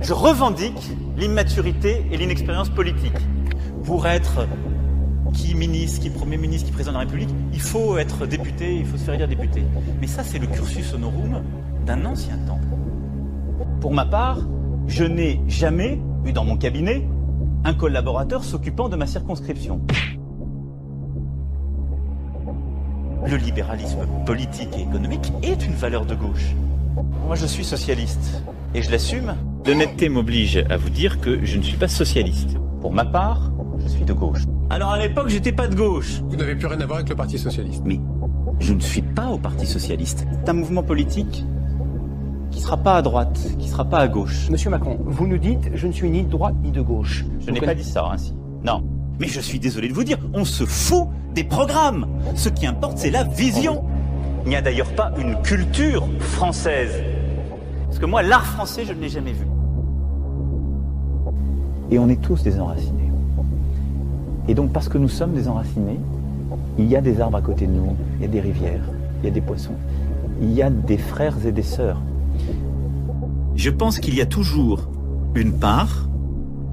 Je revendique l'immaturité et l'inexpérience politique. Pour être qui ministre, qui Premier ministre, qui Président de la République, il faut être député, il faut se faire élire député. Mais ça, c'est le cursus honorum d'un ancien temps. Pour ma part, je n'ai jamais eu dans mon cabinet un collaborateur s'occupant de ma circonscription. Le libéralisme politique et économique est une valeur de gauche. Moi, je suis socialiste et je l'assume. L'honnêteté m'oblige à vous dire que je ne suis pas socialiste. Pour ma part, je suis de gauche. Alors à l'époque, j'étais pas de gauche. Vous n'avez plus rien à voir avec le Parti socialiste. Mais je ne suis pas au Parti socialiste. C'est un mouvement politique qui ne sera pas à droite, qui ne sera pas à gauche. Monsieur Macron, vous nous dites « je ne suis ni de droite ni de gauche ». Je n'ai pas dit ça ainsi. Non. Mais je suis désolé de vous dire, on se fout des programmes. Ce qui importe, c'est la vision. Il n'y a d'ailleurs pas une culture française. Parce que moi, l'art français, je ne l'ai jamais vu. Et on est tous des enracinés. Et donc, parce que nous sommes des enracinés, il y a des arbres à côté de nous, il y a des rivières, il y a des poissons, il y a des frères et des sœurs. Je pense qu'il y a toujours une part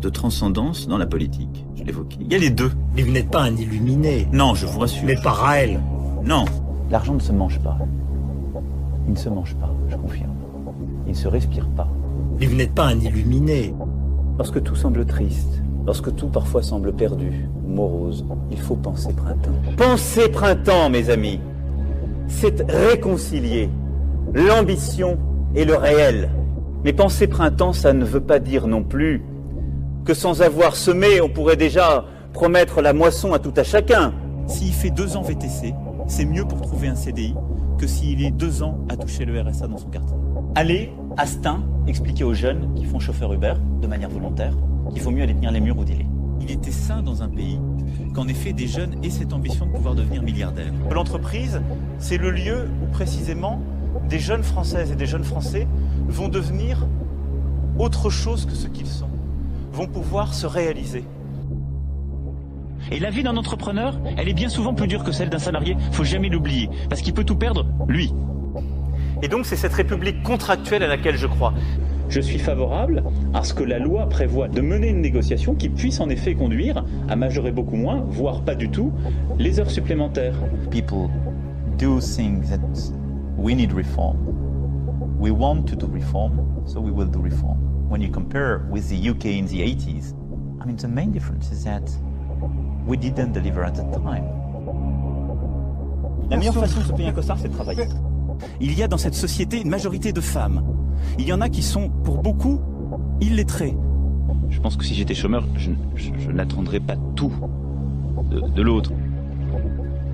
de transcendance dans la politique. Je l'évoquais. Il y a les deux. Mais vous n'êtes pas un illuminé. Non, je vous rassure. Mais pas Raël. Non. L'argent ne se mange pas. Il ne se mange pas, je confirme. Il ne se respire pas. Mais vous n'êtes pas un illuminé. Lorsque tout semble triste, lorsque tout parfois semble perdu, morose, il faut penser printemps. Penser printemps, mes amis, c'est réconcilier l'ambition et le réel. Mais penser printemps, ça ne veut pas dire non plus que sans avoir semé, on pourrait déjà promettre la moisson à tout à chacun. S'il fait 2 ans VTC, c'est mieux pour trouver un CDI que s'il est 2 ans à toucher le RSA dans son quartier. Allez, à Stein, expliquer aux jeunes qui font chauffeur Uber, de manière volontaire, qu'il faut mieux aller tenir les murs ou dealer. Il était sain dans un pays qu'en effet des jeunes aient cette ambition de pouvoir devenir milliardaires. L'entreprise, c'est le lieu où précisément des jeunes Françaises et des jeunes Français vont devenir autre chose que ce qu'ils sont, vont pouvoir se réaliser. Et la vie d'un entrepreneur, elle est bien souvent plus dure que celle d'un salarié, faut jamais l'oublier, parce qu'il peut tout perdre, lui. Et donc c'est cette république contractuelle à laquelle je crois. Je suis favorable à ce que la loi prévoie de mener une négociation qui puisse en effet conduire à majorer beaucoup moins, voire pas du tout, les heures supplémentaires. People do think that we need reform. We want to do reform, so we will do reform. When you compare with the UK in the 80s, I mean the main difference is that we didn't deliver at the time. La meilleure façon de se payer un costard, c'est de travailler. Il y a dans cette société une majorité de femmes. Il y en a qui sont, pour beaucoup, illettrés. Je pense que si j'étais chômeur, je n'attendrais pas tout de l'autre.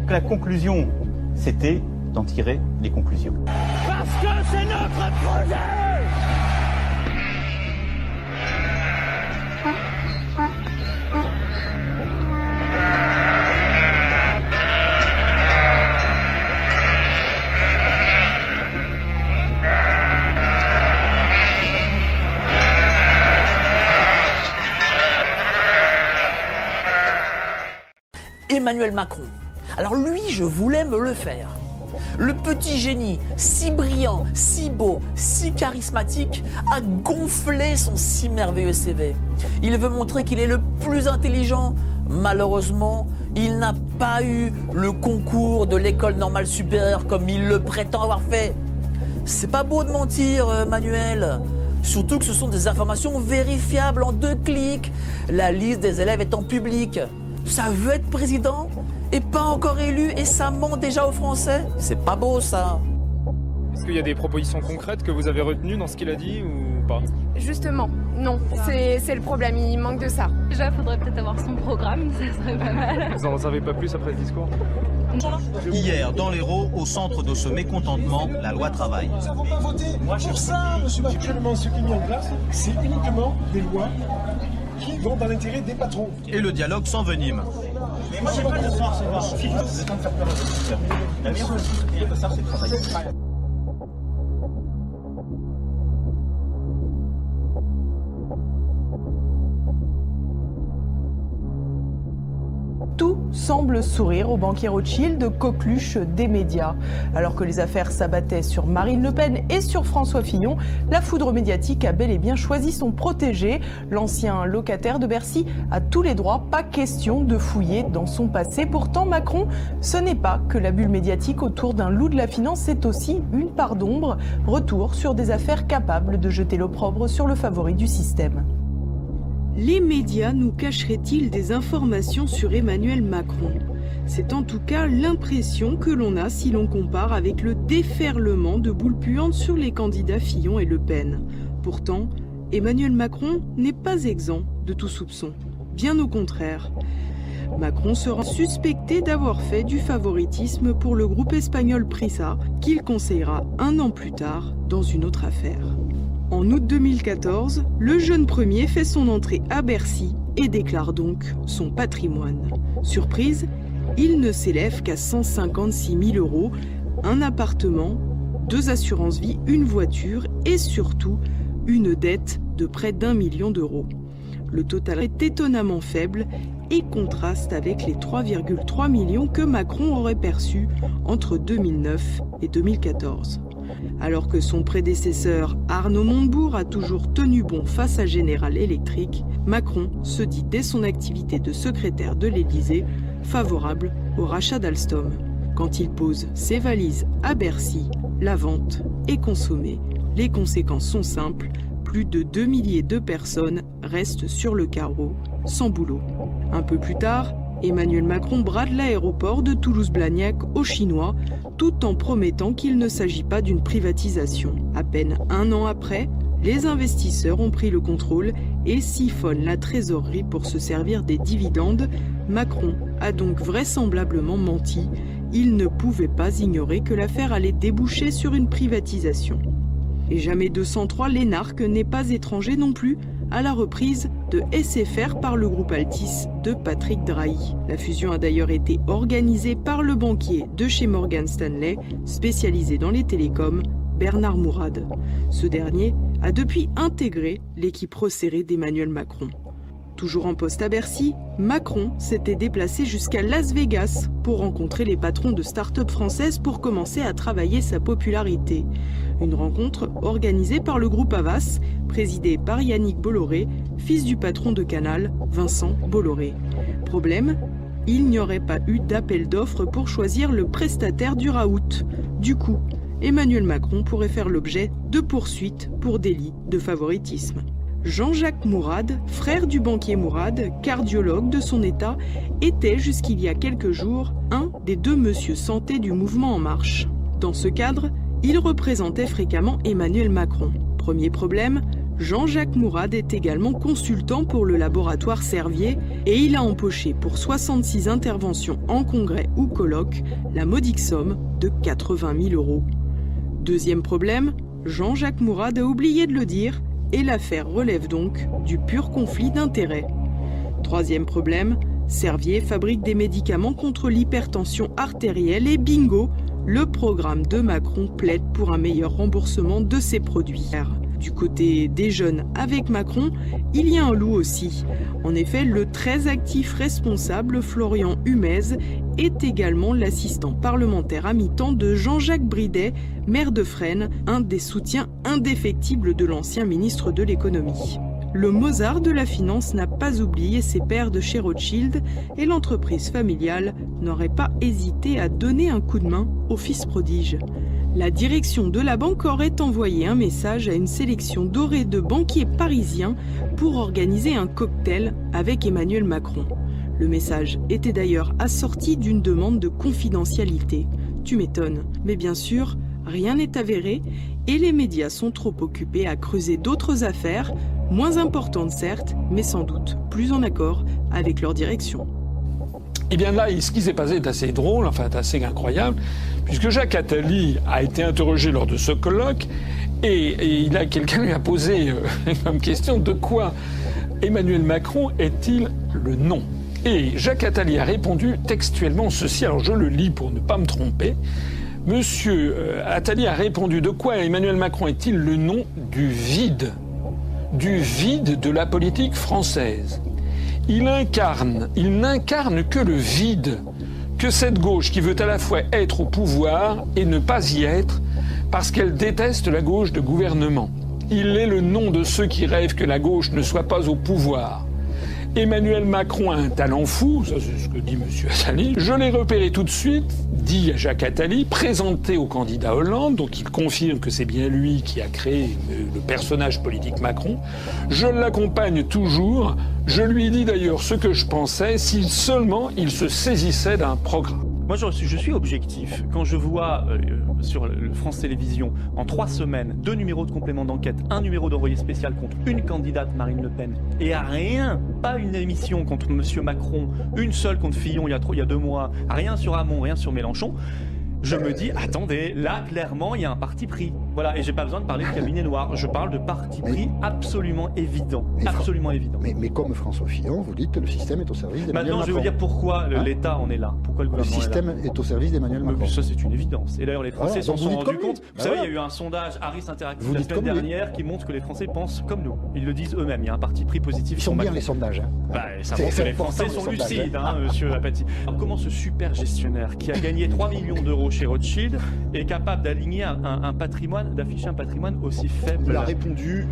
La conclusion, c'était d'en tirer les conclusions. Parce que c'est notre projet! Emmanuel Macron. Alors lui, je voulais me le faire. Le petit génie, si brillant, si beau, si charismatique, a gonflé son si merveilleux CV. Il veut montrer qu'il est le plus intelligent. Malheureusement, il n'a pas eu le concours de l'école normale supérieure comme il le prétend avoir fait. C'est pas beau de mentir, Manuel. Surtout que ce sont des informations vérifiables en 2 clics. La liste des élèves est en public. Ça veut être président et pas encore élu et ça ment déjà aux Français. C'est pas beau ça. Est-ce qu'il y a des propositions concrètes que vous avez retenues dans ce qu'il a dit ou pas? Justement, non, c'est le problème, il manque de ça. Déjà, il faudrait peut-être avoir son programme, ça serait pas mal. Vous en savez pas plus après ce discours? Hier, dans l'Hérault, au centre de ce mécontentement, la loi travail. Nous n'avons pas voté pour ça, monsieur Macron. Actuellement, ce qui est mis en place, c'est uniquement des lois qui vont dans l'intérêt des patrons. Et le dialogue s'envenime. Mais moi, j'ai pas le soir, c'est voir. Vous êtes en train de faire peur à votre système. La meilleure façon de se payer le costard, c'est de travailler. Tout semble sourire au banquier Rothschild, coqueluche des médias. Alors que les affaires s'abattaient sur Marine Le Pen et sur François Fillon, la foudre médiatique a bel et bien choisi son protégé. L'ancien locataire de Bercy a tous les droits, pas question de fouiller dans son passé. Pourtant, Macron, ce n'est pas que la bulle médiatique autour d'un loup de la finance, c'est aussi une part d'ombre. Retour sur des affaires capables de jeter l'opprobre sur le favori du système. Les médias nous cacheraient-ils des informations sur Emmanuel Macron ? C'est en tout cas l'impression que l'on a si l'on compare avec le déferlement de boules puantes sur les candidats Fillon et Le Pen. Pourtant, Emmanuel Macron n'est pas exempt de tout soupçon. Bien au contraire. Macron sera suspecté d'avoir fait du favoritisme pour le groupe espagnol Prisa, qu'il conseillera un an plus tard dans une autre affaire. En août 2014, le jeune premier fait son entrée à Bercy et déclare donc son patrimoine. Surprise, il ne s'élève qu'à 156 000 €, un appartement, 2 assurances-vie, une voiture et surtout une dette de près d'1 million d'euros. Le total est étonnamment faible et contraste avec les 3,3 millions que Macron aurait perçus entre 2009 et 2014. Alors que son prédécesseur Arnaud Montebourg a toujours tenu bon face à General Electric, Macron se dit dès son activité de secrétaire de l'Élysée favorable au rachat d'Alstom. Quand il pose ses valises à Bercy, la vente est consommée. Les conséquences sont simples, plus de 2 milliers de personnes restent sur le carreau, sans boulot. Un peu plus tard, Emmanuel Macron brade l'aéroport de Toulouse-Blagnac aux Chinois, tout en promettant qu'il ne s'agit pas d'une privatisation. À peine un an après, les investisseurs ont pris le contrôle et siphonnent la trésorerie pour se servir des dividendes. Macron a donc vraisemblablement menti. Il ne pouvait pas ignorer que l'affaire allait déboucher sur une privatisation. Et jamais 203, l'énarque n'est pas étranger non plus à la reprise de SFR par le groupe Altis de Patrick Drahi. La fusion a d'ailleurs été organisée par le banquier de chez Morgan Stanley, spécialisé dans les télécoms, Bernard Mourad. Ce dernier a depuis intégré l'équipe resserrée d'Emmanuel Macron. Toujours en poste à Bercy, Macron s'était déplacé jusqu'à Las Vegas pour rencontrer les patrons de start-up françaises pour commencer à travailler sa popularité. Une rencontre organisée par le groupe Havas, présidé par Yannick Bolloré, fils du patron de Canal, Vincent Bolloré. Problème, il n'y aurait pas eu d'appel d'offres pour choisir le prestataire du raout. Du coup, Emmanuel Macron pourrait faire l'objet de poursuites pour délit de favoritisme. Jean-Jacques Mourad, frère du banquier Mourad, cardiologue de son état, était jusqu'il y a quelques jours un des 2 monsieur santé du mouvement En Marche. Dans ce cadre, il représentait fréquemment Emmanuel Macron. Premier problème, Jean-Jacques Mourad est également consultant pour le laboratoire Servier et il a empoché pour 66 interventions en congrès ou colloques la modique somme de 80 000 €. Deuxième problème, Jean-Jacques Mourad a oublié de le dire et l'affaire relève donc du pur conflit d'intérêts. Troisième problème, Servier fabrique des médicaments contre l'hypertension artérielle et bingo, le programme de Macron plaide pour un meilleur remboursement de ses produits. Du côté des jeunes avec Macron, il y a un loup aussi. En effet, le très actif responsable Florian Humez est également l'assistant parlementaire à mi-temps de Jean-Jacques Bridet, maire de Fresnes, un des soutiens indéfectibles de l'ancien ministre de l'économie. Le Mozart de la finance n'a pas oublié ses pairs de chez Rothschild et l'entreprise familiale n'aurait pas hésité à donner un coup de main au fils prodige. La direction de la banque aurait envoyé un message à une sélection dorée de banquiers parisiens pour organiser un cocktail avec Emmanuel Macron. Le message était d'ailleurs assorti d'une demande de confidentialité. Tu m'étonnes, mais bien sûr, rien n'est avéré et les médias sont trop occupés à creuser d'autres affaires, moins importantes certes, mais sans doute plus en accord avec leur direction. Et bien là, ce qui s'est passé est assez drôle, enfin assez incroyable, puisque Jacques Attali a été interrogé lors de ce colloque et quelqu'un lui a posé comme question de quoi Emmanuel Macron est-il le nom ? Et Jacques Attali a répondu textuellement ceci, alors je le lis pour ne pas me tromper. Monsieur Attali a répondu de quoi Emmanuel Macron est-il le nom du vide de la politique française ? il n'incarne que le vide, que cette gauche qui veut à la fois être au pouvoir et ne pas y être, parce qu'elle déteste la gauche de gouvernement. Il est le nom de ceux qui rêvent que la gauche ne soit pas au pouvoir. Emmanuel Macron a un talent fou, ça c'est ce que dit M. Attali. Je l'ai repéré tout de suite, dit Jacques Attali, présenté au candidat Hollande, donc il confirme que c'est bien lui qui a créé le personnage politique Macron. Je l'accompagne toujours, je lui dis d'ailleurs ce que je pensais, si seulement il se saisissait d'un programme. Moi, je suis objectif. Quand je vois sur le France Télévisions, en 3 semaines, 2 numéros de complément d'enquête, 1 numéro d'envoyé spécial contre une candidate, Marine Le Pen, et à rien, pas une émission contre M. Macron, une seule contre Fillon il y a 2 mois, rien sur Hamon, rien sur Mélenchon, je me dis, attendez, là, clairement, il y a un parti pris. Voilà, et j'ai pas besoin de parler de cabinet noir. Je parle de parti pris absolument évident. Absolument évident. Mais comme François Fillon, vous dites que le système est au service d'Emmanuel Macron. Maintenant, je vais vous dire pourquoi l'État en est là. Pourquoi le gouvernement est là. Le système est au service d'Emmanuel Macron. Ça, c'est une évidence. Et d'ailleurs, les Français s'en sont rendus compte. Vous savez, il y a eu un sondage Harris Interactive la semaine dernière qui montre que les Français pensent comme nous. Ils le disent eux-mêmes. Il y a un parti pris positif. Ils sont bien les sondages. Ça montre que les Français sont lucides, monsieur Apathy. Alors, comment ce super gestionnaire qui a gagné 3 millions d'euros chez Rothschild est capable d'aligner un patrimoine, d'afficher un patrimoine aussi faible? Il a répondu,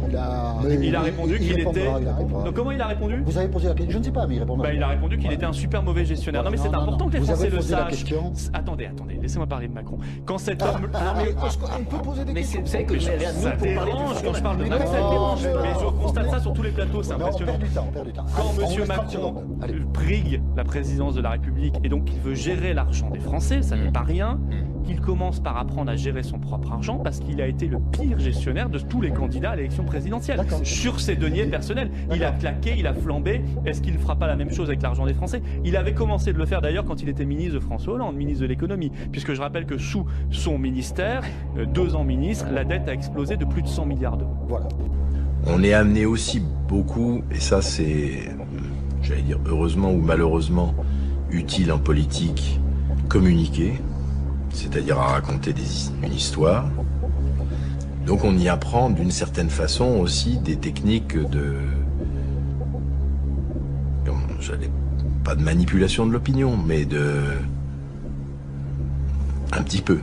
il a répondu qu'il était. Donc comment il a répondu? Vous avez posé la question, je ne sais pas, mais il répondra. Il a répondu qu'il était un super mauvais gestionnaire. Non mais c'est important que les Français le sachent. Attendez, laissez-moi parler de Macron. Quand cet homme, on peut poser des questions. Vous savez que ça dérange quand je parle de Macron. Ça dérange. Mais je constate ça sur tous les plateaux, c'est impressionnant. Quand Monsieur Macron brigue la présidence de la République et donc qu'il veut gérer l'argent des Français, ça n'est pas rien. Qu'il commence par apprendre à gérer son propre argent parce qu'il a été le pire gestionnaire de tous les candidats à l'élection présidentielle. Sur ses deniers personnels. Il a claqué, il a flambé. Est-ce qu'il ne fera pas la même chose avec l'argent des Français? Il avait commencé de le faire d'ailleurs quand il était ministre de François Hollande, ministre de l'économie. Puisque je rappelle que sous son ministère, 2 ans ministre, la dette a explosé de plus de 100 milliards d'euros. Voilà. On est amené aussi beaucoup, et ça c'est, j'allais dire heureusement ou malheureusement, utile en politique, communiquer. C'est-à-dire à raconter une histoire. Donc on y apprend d'une certaine façon aussi des techniques pas de manipulation de l'opinion, mais un petit peu.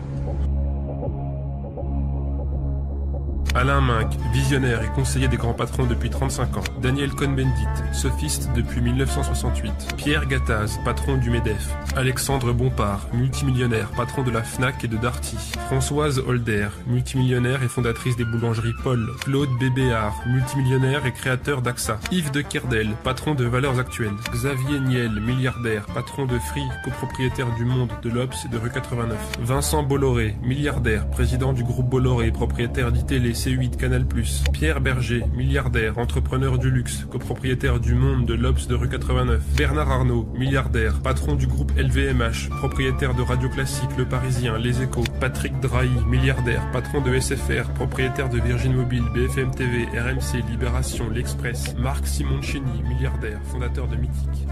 Alain Minck, visionnaire et conseiller des grands patrons depuis 35 ans. Daniel Cohn-Bendit, sophiste depuis 1968. Pierre Gattaz, patron du MEDEF. Alexandre Bompard, multimillionnaire, patron de la Fnac et de Darty. Françoise Holder, multimillionnaire et fondatrice des boulangeries Paul. Claude Bébéard, multimillionnaire et créateur d'AXA. Yves de Kerdel, patron de Valeurs Actuelles. Xavier Niel, milliardaire, patron de Free, copropriétaire du Monde, de l'Obs et de Rue 89. Vincent Bolloré, milliardaire, président du groupe Bolloré, propriétaire d'ITélé, C8, Canal+. Pierre Berger, milliardaire, entrepreneur du luxe, copropriétaire du Monde, de l'Obs, de Rue 89. Bernard Arnault, milliardaire, patron du groupe LVMH, propriétaire de Radio Classique, Le Parisien, Les Échos. Patrick Drahi, milliardaire, patron de SFR, propriétaire de Virgin Mobile, BFM TV, RMC, Libération, L'Express. Marc Simoncini, milliardaire, fondateur de Mythique.